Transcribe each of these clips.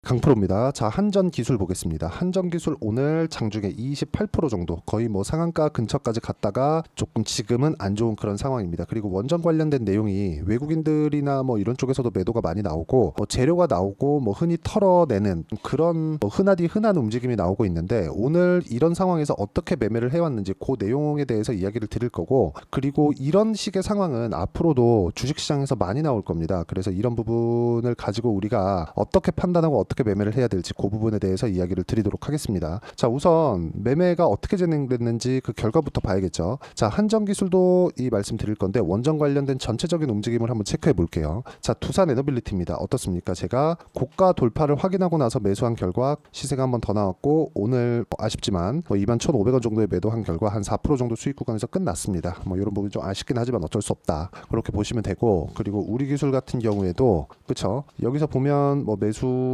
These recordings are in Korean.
강프로입니다. 자, 한전기술 보겠습니다. 한전기술 오늘 장중에 28% 정도 거의 뭐 상한가 근처까지 갔다가 조금 지금은 안 좋은 그런 상황입니다. 그리고 원전 관련된 내용이 외국인들이나 뭐 이런 쪽에서도 매도가 많이 나오고 뭐 재료가 나오고 뭐 흔히 털어내는 그런 뭐 흔한 움직임이 나오고 있는데 오늘 이런 상황에서 어떻게 매매를 해왔는지 그 내용에 대해서 이야기를 드릴 거고, 그리고 이런 식의 상황은 앞으로도 주식시장에서 많이 나올 겁니다. 그래서 이런 부분을 가지고 우리가 어떻게 판단하고 어떻게 매매를 해야 될지 그 부분에 대해서 이야기를 드리도록 하겠습니다. 자, 우선 매매가 어떻게 진행됐는지 그 결과부터 봐야겠죠. 자, 한전기술도 이 말씀 드릴 건데 원전 관련된 전체적인 움직임을 한번 체크해 볼게요. 자, 두산에너빌리티입니다. 어떻습니까? 제가 고가 돌파를 확인하고 나서 매수한 결과 시세가 한번 더 나왔고 오늘 아쉽지만 21,500원 정도에 매도한 결과 한 4% 정도 수익 구간에서 끝났습니다. 뭐 이런 부분이 좀 아쉽긴 하지만 어쩔 수 없다, 그렇게 보시면 되고, 그리고 우리기술 같은 경우에도 그쵸, 여기서 보면 뭐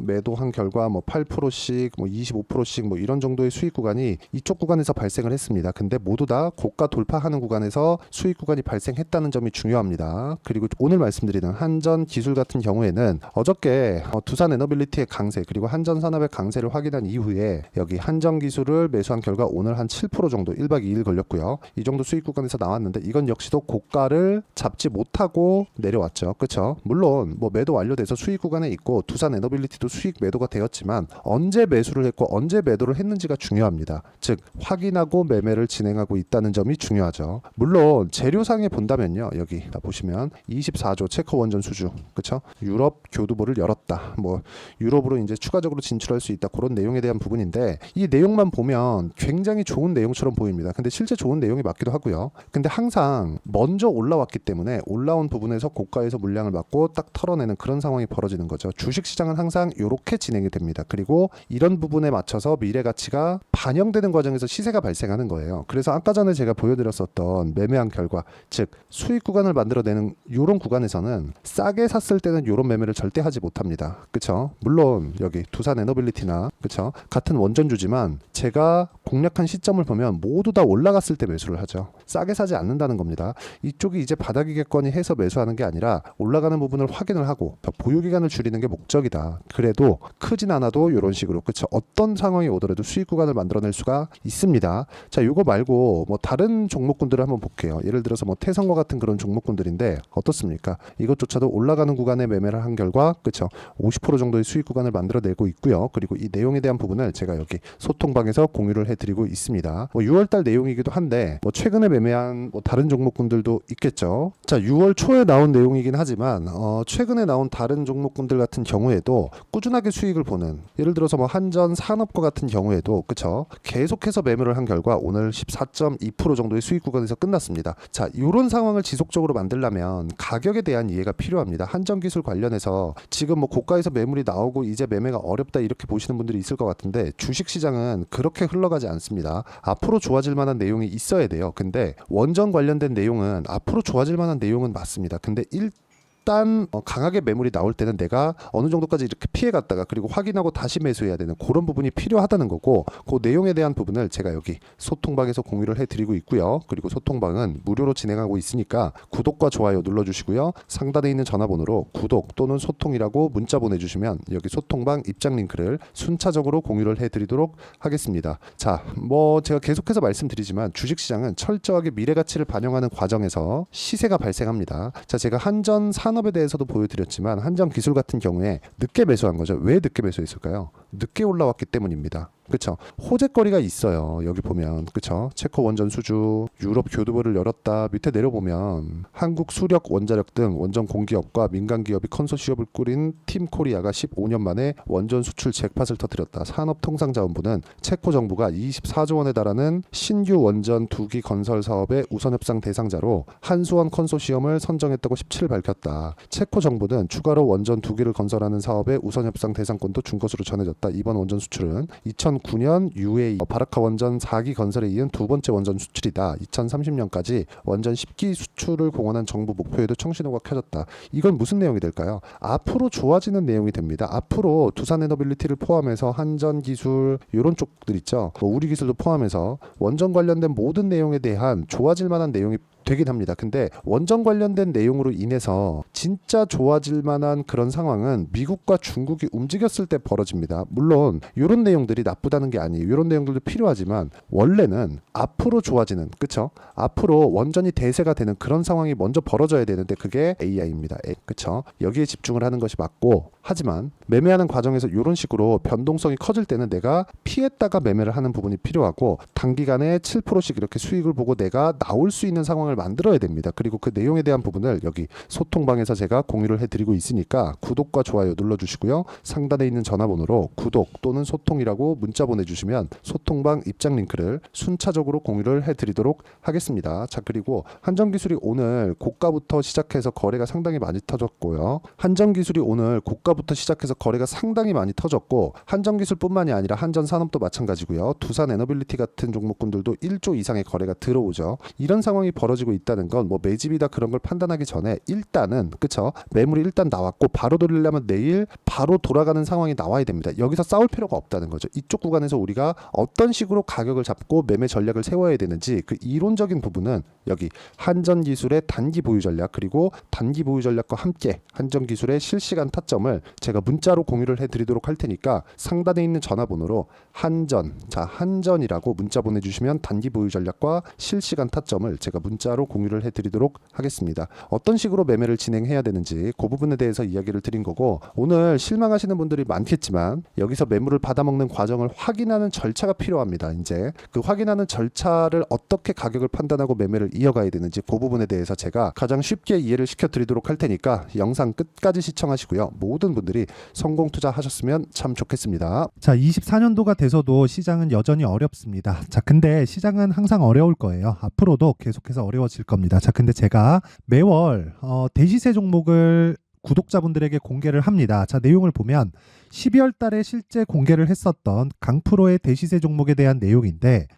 매도한 결과 뭐 8%씩 뭐 25%씩 뭐 이런 정도의 수익 구간이 이쪽 구간에서 발생을 했습니다. 근데 모두 다 고가 돌파하는 구간에서 수익 구간이 발생했다는 점이 중요합니다. 그리고 오늘 말씀드리는 한전기술 같은 경우에는 어저께 두산에너빌리티의 강세 그리고 한전산업의 강세를 확인한 이후에 여기 한전기술을 매수한 결과 오늘 한 7% 정도 1박 2일 걸렸고요. 이 정도 수익 구간에서 나왔는데 이건 역시도 고가를 잡지 못하고 내려왔죠. 그렇죠? 물론 뭐 매도 완료돼서 수익 구간에 있고 두산에너빌리티도 수익 매도가 되었지만 언제 매수를 했고 언제 매도를 했는지가 중요합니다. 즉 확인하고 매매를 진행하고 있다는 점이 중요하죠. 물론 재료상에 본다면요, 여기 보시면 24조 체코 원전 수주, 그렇죠? 유럽 교두보를 열었다, 뭐 유럽으로 이제 추가적으로 진출할 수 있다, 그런 내용에 대한 부분인데 이 내용만 보면 굉장히 좋은 내용처럼 보입니다. 근데 실제 좋은 내용이 맞기도 하고요. 근데 항상 먼저 올라왔기 때문에 올라온 부분에서 고가에서 물량을 받고 딱 털어내는 그런 상황이 벌어지는 거죠. 주식시장은 항상 이렇게 진행이 됩니다. 그리고 이런 부분에 맞춰서 미래 가치가 반영되는 과정에서 시세가 발생하는 거예요. 그래서 아까 전에 제가 보여드렸었던 매매한 결과, 즉 수익 구간을 만들어내는 이런 구간에서는 싸게 샀을 때는 이런 매매를 절대 하지 못합니다. 그쵸? 물론 여기 두산에너빌리티나 그쵸, 같은 원전주지만 제가 공략한 시점을 보면 모두 다 올라갔을 때 매수를 하죠. 싸게 사지 않는다는 겁니다. 이쪽이 이제 바닥이겠거니 해서 매수하는 게 아니라 올라가는 부분을 확인을 하고 보유기간을 줄이는 게 목적이다. 그래도 크진 않아도 이런 식으로, 그쵸, 어떤 상황이 오더라도 수익 구간을 만들어낼 수가 있습니다. 자, 이거 말고 뭐 다른 종목군들을 한번 볼게요. 예를 들어서 뭐 태성과 같은 그런 종목군들인데 어떻습니까? 이것조차도 올라가는 구간에 매매를 한 결과 그쵸, 50% 정도의 수익 구간을 만들어내고 있고요. 그리고 이 내용에 대한 부분을 제가 여기 소통방에서 공유를 해드리고 있습니다. 뭐 6월달 내용이기도 한데 뭐 최근에 매매한 뭐 다른 종목군들도 있겠죠. 자, 6월 초에 나온 내용이긴 하지만 최근에 나온 다른 종목군들 같은 경우에도 꾸준하게 수익을 보는, 예를 들어서 뭐 한전산업과 같은 경우에도 그쵸, 계속해서 매매를 한 결과 오늘 14.2% 정도의 수익 구간에서 끝났습니다. 자, 이런 상황을 지속적으로 만들려면 가격에 대한 이해가 필요합니다. 한전기술 관련해서 지금 뭐 고가에서 매물이 나오고 이제 매매가 어렵다 이렇게 보시는 분들이 있을 것 같은데 주식시장은 그렇게 흘러가지 않습니다. 앞으로 좋아질 만한 내용이 있어야 돼요. 근데 원전 관련된 내용은 앞으로 좋아질 만한 내용은 맞습니다. 근데 일단 강하게 매물이 나올 때는 내가 어느 정도까지 이렇게 피해갔다가 그리고 확인하고 다시 매수해야 되는 그런 부분이 필요하다는 거고, 그 내용에 대한 부분을 제가 여기 소통방에서 공유를 해드리고 있고요. 그리고 소통방은 무료로 진행하고 있으니까 구독과 좋아요 눌러주시고요. 상단에 있는 전화번호로 구독 또는 소통이라고 문자 보내주시면 여기 소통방 입장 링크를 순차적으로 공유를 해드리도록 하겠습니다. 자, 뭐 제가 계속해서 말씀드리지만 주식시장은 철저하게 미래가치를 반영하는 과정에서 시세가 발생합니다. 자, 제가 한전 산업에 대해서도 보여드렸지만 한전기술 같은 경우에 늦게 매수한 거죠. 왜 늦게 매수했을까요? 늦게 올라왔기 때문입니다. 그쵸, 호재거리가 있어요. 여기 보면 그쵸, 체코 원전 수주, 유럽 교두보를 열었다. 밑에 내려보면 한국 수력 원자력 등 원전 공기업과 민간 기업이 컨소시엄을 꾸린 팀코리아가 15년 만에 원전 수출 잭팟을 터뜨렸다. 산업통상자원부는 체코 정부가 24조 원에 달하는 신규 원전 2기 건설 사업의 우선협상 대상자로 한수원 컨소시엄을 선정했다고 17일 밝혔다. 체코 정부는 추가로 원전 2기를 건설하는 사업의 우선협상 대상권도 준 것으로 전해졌다. 이번 원전 수출은 2009년 UAE 바라카 원전 4기 건설에 이은 두 번째 원전 수출이다. 2030년까지 원전 10기 수출을 공언한 정부 목표에도 청신호가 켜졌다. 이건 무슨 내용이 될까요? 앞으로 좋아지는 내용이 됩니다. 앞으로 두산에너빌리티를 포함해서 한전기술 이런 쪽들 있죠. 뭐 우리기술도 포함해서 원전 관련된 모든 내용에 대한 좋아질 만한 내용이 되긴 합니다. 근데 원전 관련된 내용으로 인해서 진짜 좋아질 만한 그런 상황은 미국과 중국이 움직였을 때 벌어집니다. 물론 이런 내용들이 나쁘다는 게 아니에요. 이런 내용들도 필요하지만 원래는 앞으로 좋아지는, 그쵸? 앞으로 원전이 대세가 되는 그런 상황이 먼저 벌어져야 되는데 그게 AI입니다. 그쵸? 여기에 집중을 하는 것이 맞고, 하지만 매매하는 과정에서 이런 식으로 변동성이 커질 때는 내가 피했다가 매매를 하는 부분이 필요하고, 단기간에 7%씩 이렇게 수익을 보고 내가 나올 수 있는 상황을 만들어야 됩니다. 그리고 그 내용에 대한 부분을 여기 소통방에서 제가 공유를 해드리고 있으니까 구독과 좋아요 눌러주시고요. 상단에 있는 전화번호로 구독 또는 소통이라고 문자 보내주시면 소통방 입장 링크를 순차적으로 공유를 해드리도록 하겠습니다. 자, 그리고 한전기술이 오늘 고가부터 시작해서 거래가 상당히 많이 터졌고요. 한전기술이 오늘 고가부터 시작해서 거래가 상당히 많이 터졌고, 한전기술뿐만이 아니라 한전산업도 마찬가지고요. 두산에너빌리티 같은 종목군들도 1조 이상의 거래가 들어오죠. 이런 상황이 벌어지고 있다는 건 뭐 매집이다 그런 걸 판단하기 전에 일단은, 그쵸? 매물이 일단 나왔고 바로 돌리려면 내일 바로 돌아가는 상황이 나와야 됩니다. 여기서 싸울 필요가 없다는 거죠. 이쪽 구간에서 우리가 어떤 식으로 가격을 잡고 매매 전략을 세워야 되는지 그 이론적인 부분은 여기 한전기술의 단기 보유 전략, 그리고 단기 보유 전략과 함께 한전기술의 실시간 타점을 제가 문자로 공유를 해드리도록 할 테니까 상단에 있는 전화번호로 한전이라고 문자 보내주시면 단기 보유 전략과 실시간 타점을 제가 문자로 공유를 해드리도록 하겠습니다. 어떤 식으로 매매를 진행해야 되는지 그 부분에 대해서 이야기를 드린 거고, 오늘 실망하시는 분들이 많겠지만 여기서 매물을 받아먹는 과정을 확인하는 절차가 필요합니다. 이제 그 확인하는 절차를 어떻게 가격을 판단하고 매매를 이어가야 되는지 그 부분에 대해서 제가 가장 쉽게 이해를 시켜드리도록 할 테니까 영상 끝까지 시청하시고요. 모든 분들이 성공 투자하셨으면 참 좋겠습니다. 자, 24년도가 돼서도 시장은 여전히 어렵습니다. 자, 근데 시장은 항상 어려울 거예요. 앞으로도 계속해서 어려워질 겁니다. 자, 근데 제가 매월 대시세 종목을 구독자분들에게 공개를 합니다. 자, 내용을 보면 12월 달에 실제 공개를 했었던 강프로의 대시세 종목에 대한 내용인데,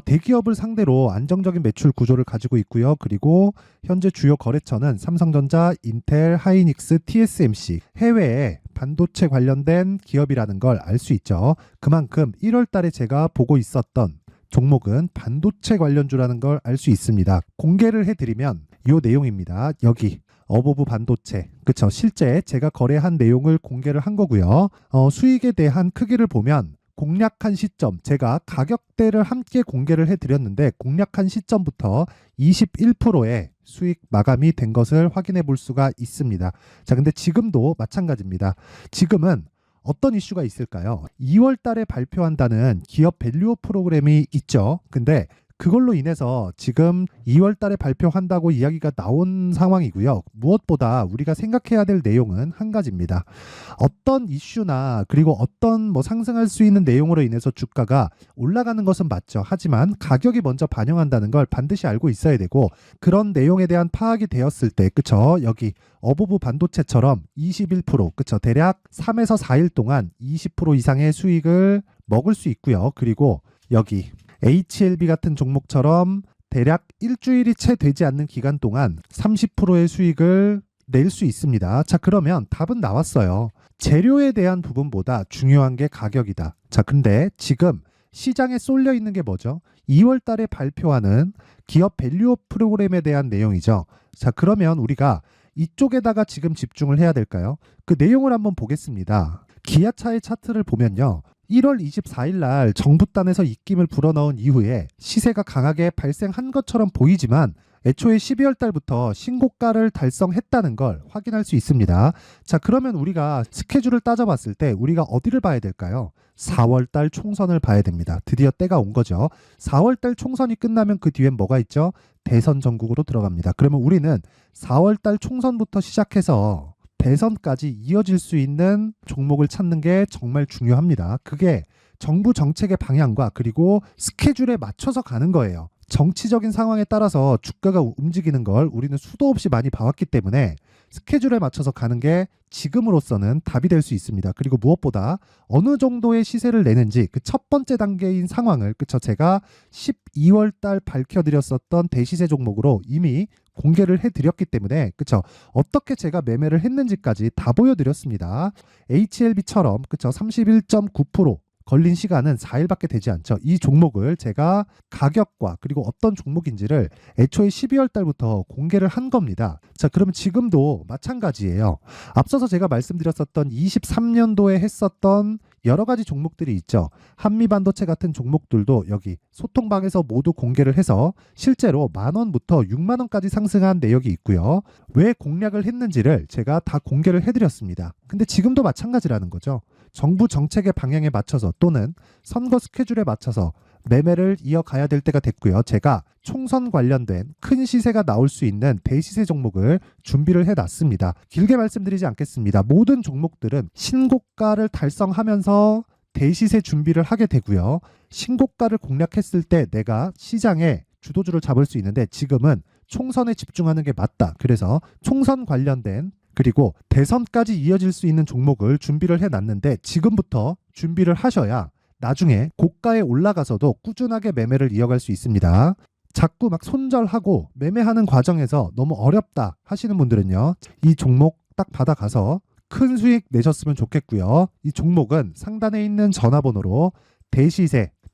대기업을 상대로 안정적인 매출 구조를 가지고 있고요. 그리고 현재 주요 거래처는 삼성전자, 인텔, 하이닉스, TSMC, 해외에 반도체 관련된 기업이라는 걸 알 수 있죠. 그만큼 1월 달에 제가 보고 있었던 종목은 반도체 관련주라는 걸 알 수 있습니다. 공개를 해드리면 이 내용입니다. 여기 어보브 반도체, 그쵸? 실제 제가 거래한 내용을 공개를 한 거고요. 수익에 대한 크기를 보면 공략한 시점, 제가 가격대를 함께 공개를 해드렸는데 공략한 시점부터 21%의 수익 마감이 된 것을 확인해 볼 수가 있습니다. 자, 근데 지금도 마찬가지입니다. 지금은 어떤 이슈가 있을까요? 2월 달에 발표한다는 기업 밸류업 프로그램이 있죠. 근데 그걸로 인해서 지금 2월 달에 발표한다고 이야기가 나온 상황이고요. 무엇보다 우리가 생각해야 될 내용은 한 가지입니다. 어떤 이슈나 그리고 어떤 상승할 수 있는 내용으로 인해서 주가가 올라가는 것은 맞죠. 하지만 가격이 먼저 반영한다는 걸 반드시 알고 있어야 되고, 그런 내용에 대한 파악이 되었을 때, 그쵸? 여기 어보브 반도체처럼 21%, 그쵸? 대략 3에서 4일 동안 20% 이상의 수익을 먹을 수 있고요. 그리고 여기 HLB 같은 종목처럼 대략 일주일이 채 되지 않는 기간 동안 30%의 수익을 낼 수 있습니다. 자, 그러면 답은 나왔어요. 재료에 대한 부분보다 중요한 게 가격이다. 자, 근데 지금 시장에 쏠려 있는 게 뭐죠? 2월 달에 발표하는 기업 밸류업 프로그램에 대한 내용이죠. 자, 그러면 우리가 이쪽에다가 지금 집중을 해야 될까요? 그 내용을 한번 보겠습니다. 기아차의 차트를 보면요. 1월 24일 날 정부단에서 입김을 불어넣은 이후에 시세가 강하게 발생한 것처럼 보이지만 애초에 12월 달부터 신고가를 달성했다는 걸 확인할 수 있습니다. 자, 그러면 우리가 스케줄을 따져봤을 때 우리가 어디를 봐야 될까요? 4월 달 총선을 봐야 됩니다. 드디어 때가 온 거죠. 4월 달 총선이 끝나면 그 뒤엔 뭐가 있죠? 대선 전국으로 들어갑니다. 그러면 우리는 4월 달 총선부터 시작해서 대선까지 이어질 수 있는 종목을 찾는 게 정말 중요합니다. 그게 정부 정책의 방향과 그리고 스케줄에 맞춰서 가는 거예요. 정치적인 상황에 따라서 주가가 움직이는 걸 우리는 수도 없이 많이 봐왔기 때문에 스케줄에 맞춰서 가는 게 지금으로서는 답이 될 수 있습니다. 그리고 무엇보다 어느 정도의 시세를 내는지 그 첫 번째 단계인 상황을, 그쵸? 제가 12월 달 밝혀드렸었던 대시세 종목으로 이미 공개를 해드렸기 때문에, 그쵸? 어떻게 제가 매매를 했는지까지 다 보여드렸습니다. HLB처럼, 그쵸? 31.9%, 걸린 시간은 4일밖에 되지 않죠. 이 종목을 제가 가격과 그리고 어떤 종목인지를 애초에 12월 달부터 공개를 한 겁니다. 자, 그러면 지금도 마찬가지예요. 앞서서 제가 말씀드렸었던 23년도에 했었던 여러 가지 종목들이 있죠. 한미반도체 같은 종목들도 여기 소통방에서 모두 공개를 해서 실제로 10,000원부터 60,000원까지 상승한 내역이 있고요. 왜 공략을 했는지를 제가 다 공개를 해드렸습니다. 근데 지금도 마찬가지라는 거죠. 정부 정책의 방향에 맞춰서 또는 선거 스케줄에 맞춰서 매매를 이어가야 될 때가 됐고요. 제가 총선 관련된 큰 시세가 나올 수 있는 대시세 종목을 준비를 해놨습니다. 길게 말씀드리지 않겠습니다. 모든 종목들은 신고가를 달성하면서 대시세 준비를 하게 되고요. 신고가를 공략했을 때 내가 시장에 주도주를 잡을 수 있는데 지금은 총선에 집중하는 게 맞다. 그래서 총선 관련된 그리고 대선까지 이어질 수 있는 종목을 준비를 해놨는데 지금부터 준비를 하셔야 나중에 고가에 올라가서도 꾸준하게 매매를 이어갈 수 있습니다. 자꾸 막 손절하고 매매하는 과정에서 너무 어렵다 하시는 분들은요. 이 종목 딱 받아가서 큰 수익 내셨으면 좋겠고요. 이 종목은 상단에 있는 전화번호로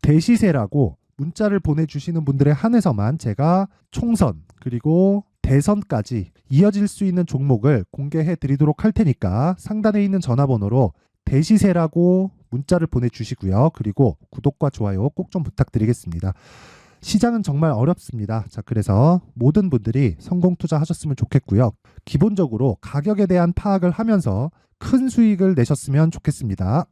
대시세라고 문자를 보내주시는 분들에 한해서만 제가 총선 그리고 대선까지 이어질 수 있는 종목을 공개해 드리도록 할 테니까 상단에 있는 전화번호로 대시세라고 문자를 보내주시고요. 그리고 구독과 좋아요 꼭 좀 부탁드리겠습니다. 시장은 정말 어렵습니다. 자, 그래서 모든 분들이 성공 투자하셨으면 좋겠고요. 기본적으로 가격에 대한 파악을 하면서 큰 수익을 내셨으면 좋겠습니다.